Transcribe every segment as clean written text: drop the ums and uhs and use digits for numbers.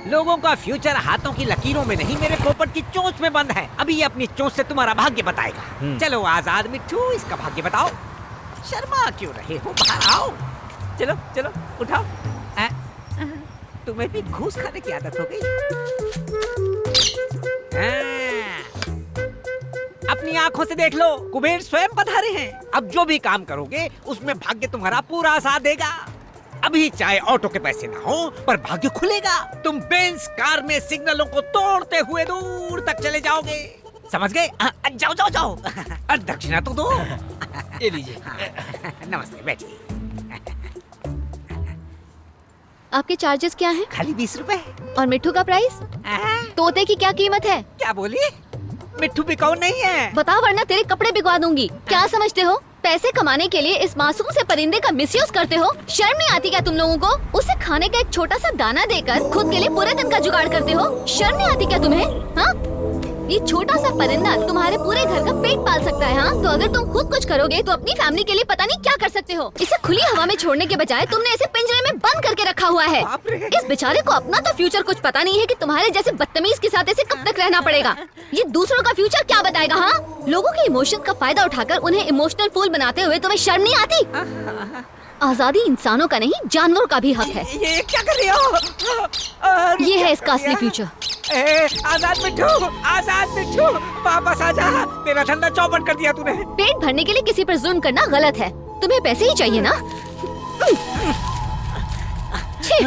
लोगों का फ्यूचर हाथों की लकीरों में नहीं, मेरे पोपट की चोंच में बंद है। अभी ये अपनी चोंच से तुम्हारा भाग्य बताएगा। चलो आजाद मिट्ठू, इसका भाग्य बताओ। शर्मा क्यों रहे हो, बाहर आओ। चलो चलो उठाओ। तुम्हें भी घूस खाने की आदत हो गई। अपनी आंखों से देख लो, कुबेर स्वयं पधारे हैं। अब जो भी काम करोगे उसमें भाग्य तुम्हारा पूरा साथ देगा। अभी चाहे ऑटो के पैसे ना हो पर भाग्य खुलेगा। तुम बेंज कार में सिग्नलों को तोड़ते हुए दूर तक चले जाओगे। समझ गए? जाओ जाओ जाओ। दक्षिणा तो दो। ये लीजिए। नमस्ते, बैठिए। आपके चार्जेस क्या हैं? खाली 20 रुपए। और मिट्ठू का प्राइस? तोते की क्या कीमत है? क्या बोली? मिट्ठू बिकाऊ नहीं है। बताओ वरना तेरे कपड़े बिकवा दूंगी। क्या समझते हो? पैसे कमाने के लिए इस मासूम से परिंदे का मिसयूज करते हो? शर्म नहीं आती क्या तुम लोगों को? उसे खाने का एक छोटा सा दाना देकर खुद के लिए पूरे दिन का जुगाड़ करते हो? शर्म नहीं आती क्या तुम्हें? हाँ, ये छोटा सा परिंदा तुम्हारे पूरे घर का पेट पाल सकता है। हाँ, तो अगर तुम खुद कुछ करोगे तो अपनी फैमिली के लिए पता नहीं क्या कर सकते हो। इसे खुली हवा में छोड़ने के बजाय तुमने इसे पिंजरे में बंद करके रखा हुआ है। इस बेचारे को अपना तो फ्यूचर कुछ पता नहीं है कि तुम्हारे जैसे बदतमीज के साथ इसे कब तक रहना पड़ेगा। ये दूसरों का फ्यूचर क्या बताएगा? हाँ, लोगों के इमोशन का फायदा उठाकर उन्हें इमोशनल फूल बनाते हुए तुम्हें शर्म नहीं आती? आजादी इंसानों का नहीं, जानवरों का भी हक है। ये क्या कर रही हो? ये है इसका असली फ्यूचर। आजाद मिट्ठू, आजाद मिट्ठू, वापस आजा। मेरा धंधा चौपट कर दिया तूने। पेट भरने के लिए किसी पर जुल्म करना गलत है। तुम्हें पैसे ही चाहिए ना? छी।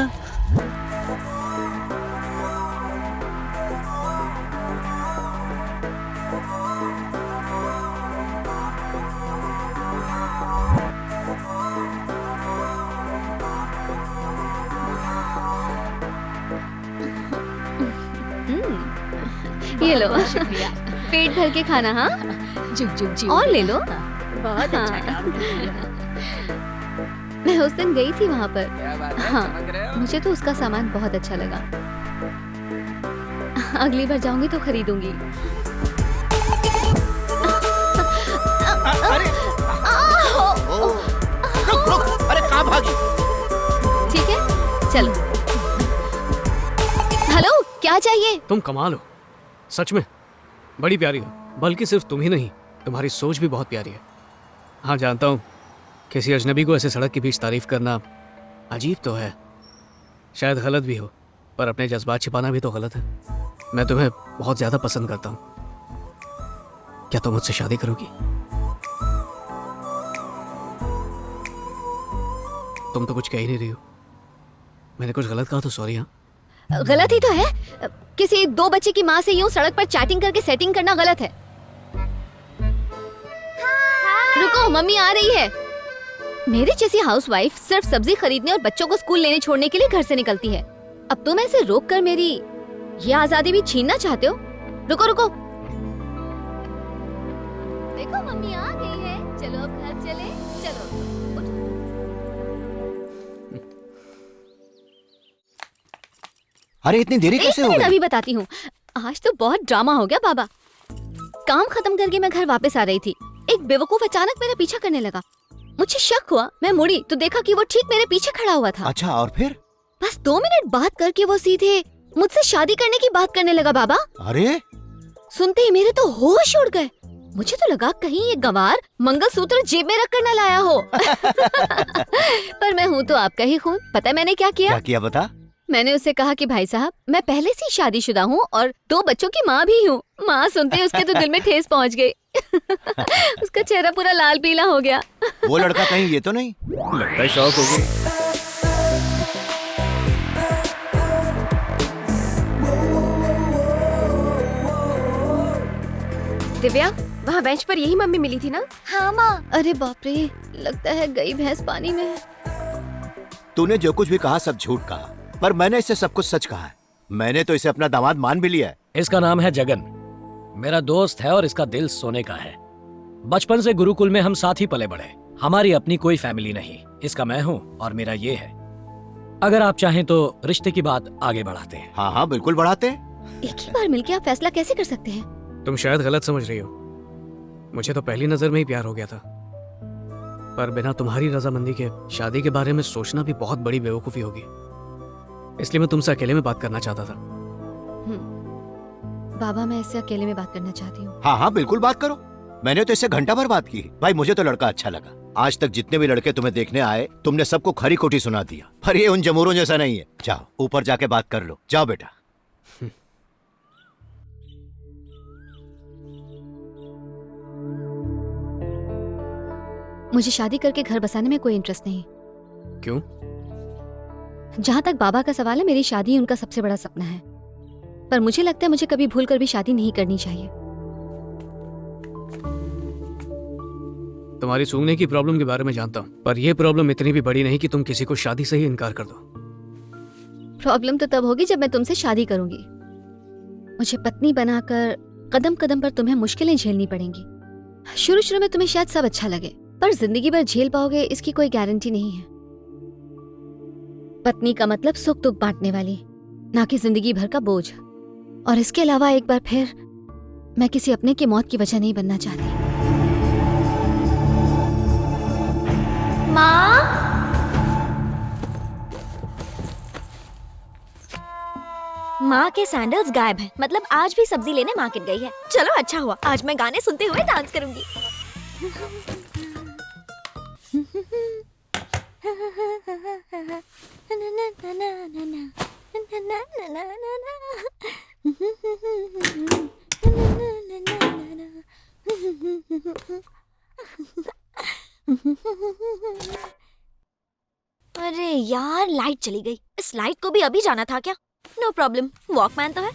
ये लो, पेट भर के खाना। हाँ, जुग जुग जी। और ले लो। बहुत अच्छा काम किया। मैं उस दिन गई थी वहाँ पर। क्या बात है, हाँ, चमक रहे हो। मुझे तो उसका सामान बहुत अच्छा लगा। अगली बार जाऊंगी तो खरीदूंगी। अरे रुक रुक, अरे कहाँ भागी? ठीक है, चलो। हेलो, क्या चाहिए? तुम कमाल हो, सच में बड़ी प्यारी हो। बल्कि सिर्फ तुम ही नहीं, तुम्हारी सोच भी बहुत प्यारी है। हाँ जानता हूँ, किसी अजनबी को ऐसे सड़क के बीच तारीफ करना अजीब तो है, शायद गलत भी हो, पर अपने जज्बात छिपाना भी तो गलत है। मैं तुम्हें बहुत ज्यादा पसंद करता हूँ। क्या तुम मुझसे शादी करोगी? तुम तो कुछ कह ही नहीं रही हो। मैंने कुछ गलत कहा तो सॉरी। हाँ, गलत ही तो है। किसी 2 बच्चे की माँ से यूं सड़क पर चैटिंग करके सेटिंग करना गलत है। रुको, मम्मी आ रही है। मेरे जैसी हाउसवाइफ सिर्फ सब्जी खरीदने और बच्चों को स्कूल लेने छोड़ने के लिए घर से निकलती है। अब तुम ऐसे रोक कर मेरी ये आजादी भी छीनना चाहते हो? रुको रुको, देखो मम्मी आ गई है। चलो अब घर चले। चलो अरे इतनी देरी कैसे हो गई? अभी बताती हूँ। आज तो बहुत ड्रामा हो गया बाबा। काम खत्म करके मैं घर वापस आ रही थी, एक बेवकूफ अचानक मेरा पीछा करने लगा। मुझे शक हुआ, मैं मुड़ी तो देखा कि वो ठीक मेरे पीछे खड़ा हुआ था। अच्छा, और फिर? बस 2 मिनट बात करके वो सीधे मुझसे शादी करने की बात करने लगा बाबा। अरे सुनते ही मेरे तो होश उड़ गए। मुझे तो लगा कहीं ये गंवार मंगलसूत्र जेब में रख कर न लाया हो। पर मैं हूँ तो आपका ही खून। पता है मैंने क्या किया? क्या किया बता? मैंने उससे कहा कि भाई साहब, मैं पहले से ही शादीशुदा हूँ और 2 बच्चों की माँ भी हूँ। माँ सुनते ही उसके तो दिल में ठेस पहुँच गई। उसका चेहरा पूरा लाल पीला हो गया। वो लड़का कहीं ये तो नहीं? लगता है शौक हो गई। दिव्या, वहाँ बेंच पर यही मम्मी मिली थी ना? हाँ माँ। अरे बाप रे, लगता है गई भैंस पानी में। तूने जो कुछ भी कहा सब झूठ कहा, पर मैंने इससे सब कुछ सच कहा है। मैंने तो इसे अपना दामाद मान भी लिया है। इसका नाम है जगन, मेरा दोस्त है और इसका दिल सोने का है। बचपन से गुरुकुल में हम साथ ही पले बढ़े। हमारी अपनी कोई फैमिली नहीं। इसका मैं हूँ और मेरा ये है। अगर आप चाहें तो रिश्ते की बात आगे बढ़ाते हैं। हाँ हाँ बिल्कुल बढ़ाते हैं। एक ही बार मिलके आप फैसला कैसे कर सकते हैं? तुम शायद गलत समझ रही हो। मुझे तो पहली नजर में ही प्यार हो गया था, पर बिना तुम्हारी रजामंदी के शादी के बारे में सोचना भी बहुत बड़ी बेवकूफी होगी। इसलिए मैं तुमसे अकेले में बात करना चाहता था। बाबा, मैं इससे अकेले में बात करना चाहती हूँ। हाँ हाँ बिल्कुल बात करो। मैंने तो इससे घंटा भर बात की। भाई मुझे तो लड़का अच्छा लगा। आज तक जितने भी लड़के तुम्हें देखने आए तुमने सबको खरी खोटी सुना दिया, पर ये उन जमूरों जैसा नहीं है। जाओ ऊपर जाके बात कर लो, जाओ बेटा। मुझे शादी करके घर बसाने में कोई इंटरेस्ट नहीं। क्यों? जहाँ तक बाबा का सवाल है, मेरी शादी उनका सबसे बड़ा सपना है, पर मुझे लगता है मुझे कभी भूल कर भी शादी नहीं करनी चाहिए। तुम्हारी सूंघने की प्रॉब्लम के बारे में जानता हूँ, पर यह प्रॉब्लम इतनी भी बड़ी नहीं कि तुम किसी को शादी से ही इनकार कर दो। प्रॉब्लम तो तब होगी जब मैं तुमसे शादी करूंगी। मुझे पत्नी बनाकर कदम कदम पर तुम्हें मुश्किलें झेलनी पड़ेंगी। शुरू शुरू में तुम्हें शायद सब अच्छा लगे, पर जिंदगी भर झेल पाओगे इसकी कोई गारंटी नहीं है। पत्नी का मतलब सुख दुख बांटने वाली, ना कि जिंदगी भर का बोझ। और इसके अलावा एक बार फिर मैं किसी अपने की मौत की वजह नहीं बनना चाहती। माँ, माँ के सैंडल्स गायब हैं। मतलब आज भी सब्जी लेने मार्केट गई है। चलो अच्छा हुआ, आज मैं गाने सुनते हुए डांस करूंगी। अरे यार, लाइट चली गई। इस लाइट को भी अभी जाना था क्या? नो प्रॉब्लम, वॉकमैन तो है।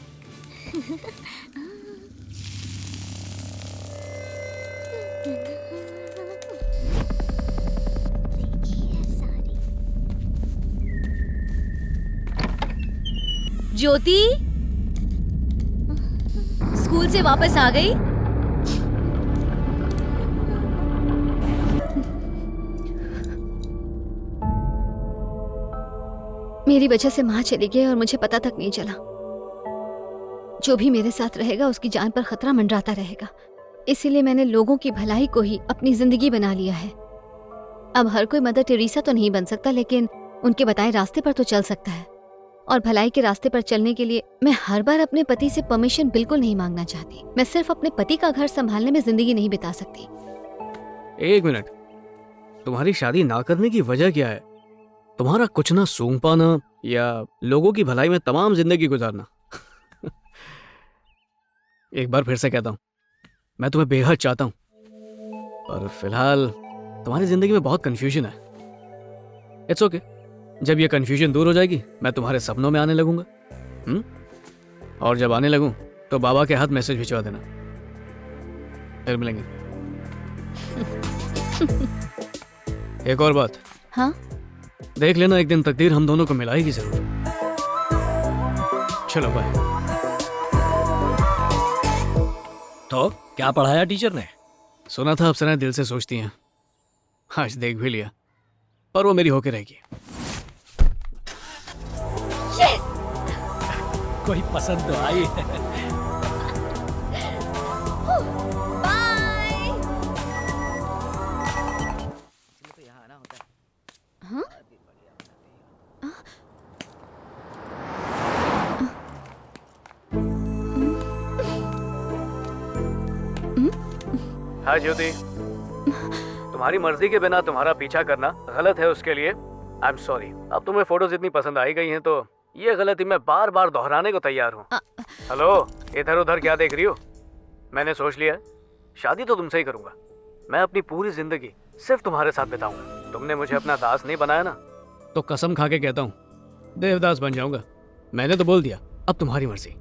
ज्योति स्कूल से वापस आ गई? मेरी वजह से माँ चली गई और मुझे पता तक नहीं चला। जो भी मेरे साथ रहेगा उसकी जान पर खतरा मंडराता रहेगा। इसीलिए मैंने लोगों की भलाई को ही अपनी जिंदगी बना लिया है। अब हर कोई मदर टेरेसा तो नहीं बन सकता, लेकिन उनके बताए रास्ते पर तो चल सकता है। और भलाई के रास्ते पर चलने के लिए मैं हर बार अपने पति से परमिशन बिल्कुल नहीं मांगना चाहती। मैं सिर्फ अपने पति का घर संभालने में जिंदगी नहीं बिता सकती। एक मिनट, तुम्हारी शादी ना करने की वजह क्या है? तुम्हारा कुछ ना सूंघ पाना या लोगों की भलाई में तमाम जिंदगी गुजारना? एक बार फिर से कहता हूं, मैं तुम्हें बेहद चाहता हूं, पर फिलहाल तुम्हारी जिंदगी में बहुत कंफ्यूजन है। इट्स ओके, जब ये कंफ्यूजन दूर हो जाएगी मैं तुम्हारे सपनों में आने लगूंगा। और जब आने लगूं तो बाबा के हाथ मैसेज भिजवा देना। फिर मिलेंगे। एक और बात। हाँ? देख लेना, एक दिन तकदीर हम दोनों को मिलाएगी जरूर। चलो बाय। तो क्या पढ़ाया टीचर ने? सुना था अप्सराएं दिल से सोचती हैं, आज देख भी लिया, पर वो मेरी होके रहेगी। कोई पसंद तो आई है। बाय। हाँ? हाँ ज्योति, तुम्हारी मर्जी के बिना तुम्हारा पीछा करना गलत है, उसके लिए आई एम सॉरी। अब तुम्हें फोटोज इतनी पसंद आई गई हैं तो ये गलती मैं बार बार दोहराने को तैयार हूँ। हेलो, इधर उधर क्या देख रही हो? मैंने सोच लिया, शादी तो तुमसे ही करूंगा। मैं अपनी पूरी जिंदगी सिर्फ तुम्हारे साथ बिताऊंगा। तुमने मुझे अपना दास नहीं बनाया ना, तो कसम खा के कहता हूँ देवदास बन जाऊंगा। मैंने तो बोल दिया, अब तुम्हारी मर्जी।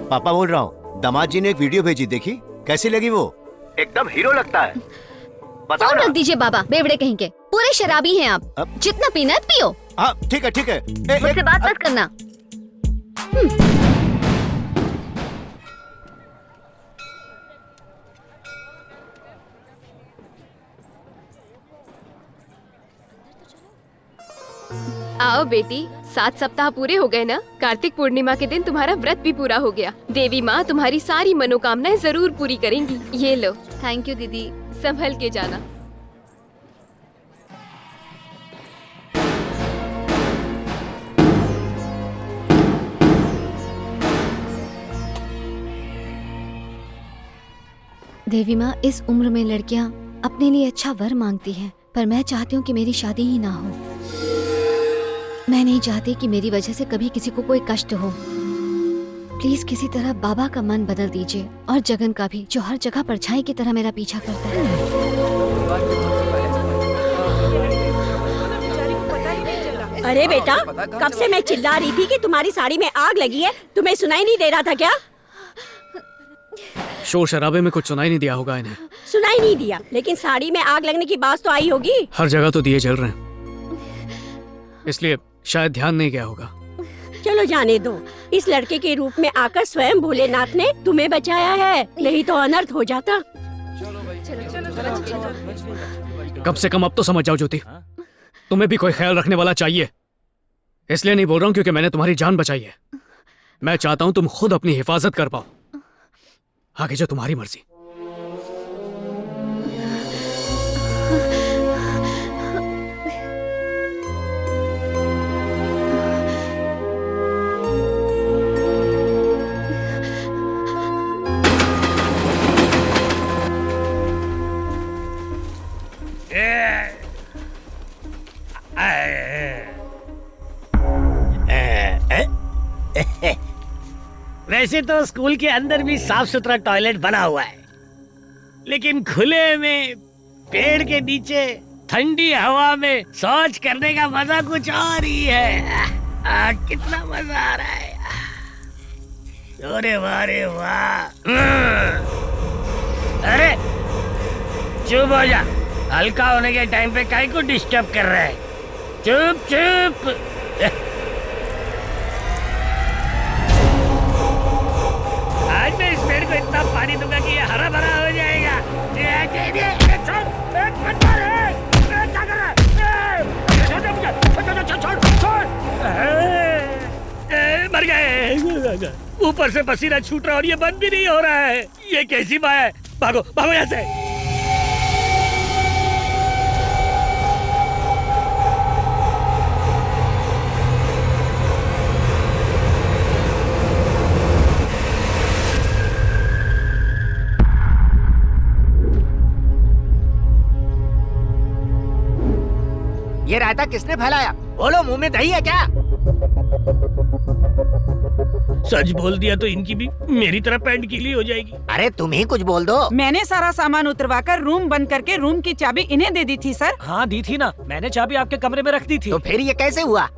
पापा बोल रहा हूँ, दामाद जी ने एक वीडियो भेजी, देखी कैसी लगी? वो एकदम हीरो लगता है। बताओ फोन ना। रख दीजिए बाबा, बेवड़े कहीं के। पूरे शराबी हैं आप। अब? जितना पीना है पियो। हाँ ठीक है ठीक है। मुझसे बात मत करना। आओ बेटी, 7 सप्ताह पूरे हो गए ना। कार्तिक पूर्णिमा के दिन तुम्हारा व्रत भी पूरा हो गया। देवी माँ तुम्हारी सारी मनोकामनाएं जरूर पूरी करेंगी। ये लो। थैंक यू दीदी। संभल के जाना। देवी माँ, इस उम्र में लड़कियाँ अपने लिए अच्छा वर मांगती हैं, पर मैं चाहती हूँ कि मेरी शादी ही ना हो। मैं नहीं चाहती कि मेरी वजह से कभी किसी को कोई कष्ट हो। प्लीज किसी तरह बाबा का मन बदल दीजिए, और जगन का भी, जो हर जगह परछाई की तरह मेरा पीछा करता है। अरे बेटा, कब से मैं चिल्ला रही थी कि तुम्हारी साड़ी में आग लगी है, तुम्हें सुनाई नहीं दे रहा था क्या? शोर शराबे में कुछ सुनाई नहीं दिया होगा इन्हें। सुनाई नहीं दिया, लेकिन साड़ी में आग लगने की बात तो आई होगी। हर जगह तो दिए जल रहे हैं, इसलिए शायद ध्यान नहीं गया होगा। चलो जाने दो, इस लड़के के रूप में आकर स्वयं भोलेनाथ ने तुम्हें बचाया है, नहीं तो अनर्थ हो जाता। कम से कम अब तो समझ जाओ ज्योति, तुम्हें भी कोई ख्याल रखने वाला चाहिए। इसलिए नहीं बोल रहा हूँ क्योंकि मैंने तुम्हारी जान बचाई है। मैं चाहता हूँ तुम खुद अपनी हिफाजत कर पाओ। आगे जो तुम्हारी मर्जी। वैसे तो स्कूल के अंदर भी साफ सुथरा टॉयलेट बना हुआ है, लेकिन खुले में पेड़ के नीचे ठंडी हवा में शौच करने का मजा कुछ और ही है। कितना मजा आ रहा है। अरे वाह रे वाह। अरे चुप हो जा, हल्का होने के टाइम पे काहे को डिस्टर्ब कर रहा है। चुप चुप। आज मैं इस पेड़ को इतना पानी दूंगा कि ये हरा भरा हो जाएगा। मर गए। ऊपर से पसीना छूट रहा और ये बंद भी नहीं हो रहा है। ये कैसी बात है? भागो भागो यहाँ से। ये रायता किसने फैलाया? बोलो, मुंह में दही है क्या? सच बोल दिया तो इनकी भी मेरी तरह पैंट गीली हो जाएगी। अरे तुम ही कुछ बोल दो। मैंने सारा सामान उतरवाकर रूम बंद करके रूम की चाबी इन्हें दे दी थी सर। हाँ दी थी ना, मैंने चाबी आपके कमरे में रख दी थी। तो फिर ये कैसे हुआ?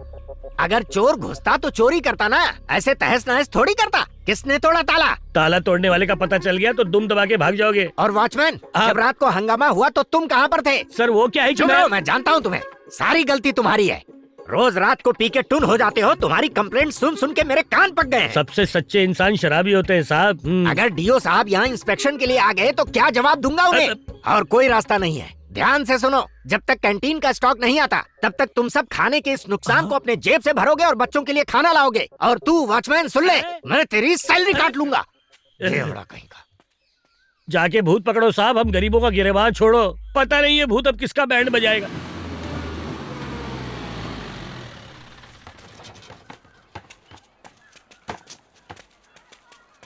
अगर चोर घुसता तो चोरी करता ना, ऐसे तहस नहस थोड़ी करता। किसने तोड़ा ताला? ताला तोड़ने वाले का पता चल गया तो दुम दबा के भाग जाओगे। और वॉचमैन, जब रात को हंगामा हुआ तो तुम कहाँ पर थे? सर वो क्या है कि मैं जानता हूँ तुम्हें। सारी गलती तुम्हारी है। रोज रात को पी के टुन हो जाते हो। तुम्हारी कंप्लेंट सुन सुन के मेरे कान पक गए हैं। सबसे सच्चे इंसान शराबी होते हैं साहब। अगर डीओ साहब यहाँ इंस्पेक्शन के लिए आ गए तो क्या जवाब दूंगा उन्हें? और कोई रास्ता नहीं है। ध्यान से सुनो, जब तक कैंटीन का स्टॉक नहीं आता तब तक तुम सब खाने के इस नुकसान को अपने जेब से भरोगे और बच्चों के लिए खाना लाओगे। और तू वॉचमैन सुन ले, मैं तेरी सैलरी काट लूंगा। देवड़ा कहीं का। जाके भूत पकड़ो साहब, हम गरीबों का गिरेबान छोड़ो। पता नहीं ये भूत अब किसका बैंड बजाएगा।